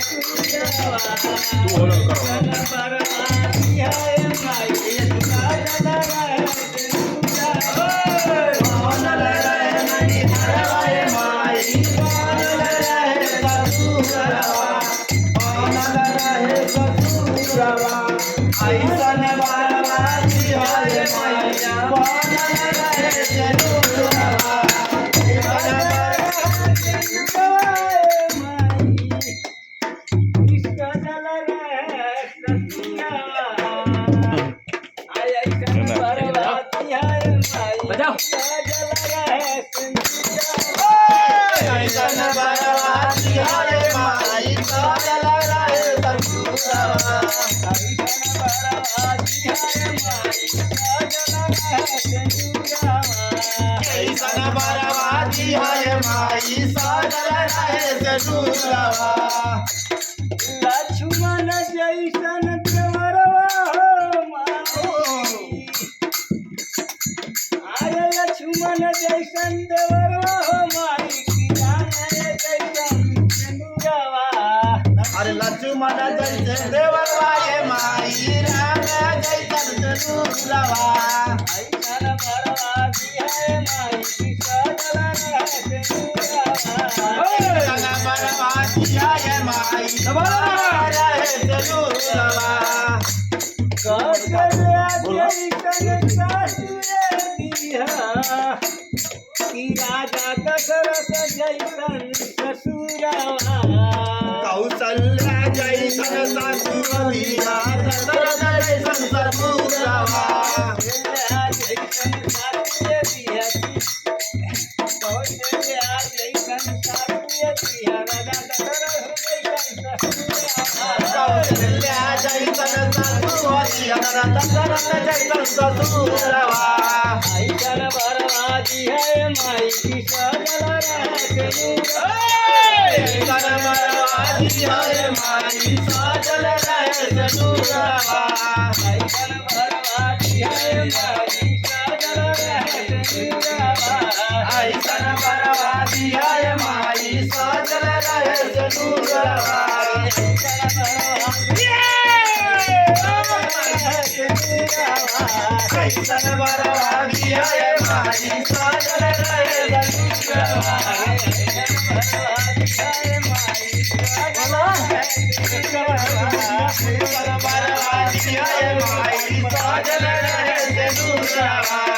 तू ओळख करा लक्ष्मण जैसन देवरवा आय लक्ष्मण जैसन देवरवा माई जैसन चंदुरवा अरे लक्ष्मण जैसे देवरवा ये माई राम जैसन चंदुरवा ऐसन बरवा दिया माई सजल रहे चंदुरवा कौशल्या जैसन सासुरे दिया कि राजा दशरथ जैसन ससुरवा कौशल्या जैसन सासुरिया दशरथ जैसन ससुरवा कौशल्या जैसन सासुरे दिया कौशल्या जैसन सासुरे दिया राजा दशरथ जैसन ससुरवा कौशल्या जैसन सासुरिया दशरथ जैसन ससुरवा ऐसन बरवादी है माई की सजल रहे ऐसन बरवादी है माई सजल रहे चंदुरवा ऐसन बरवादी है माई सजल रहे चंदुरवा ऐसन बरवादी है माई सजल रहे चंदुरवा ऐसन बरवादी है माई सजल रहे चंदुरवा बरवादी है माई सजल रहे चंदुरवा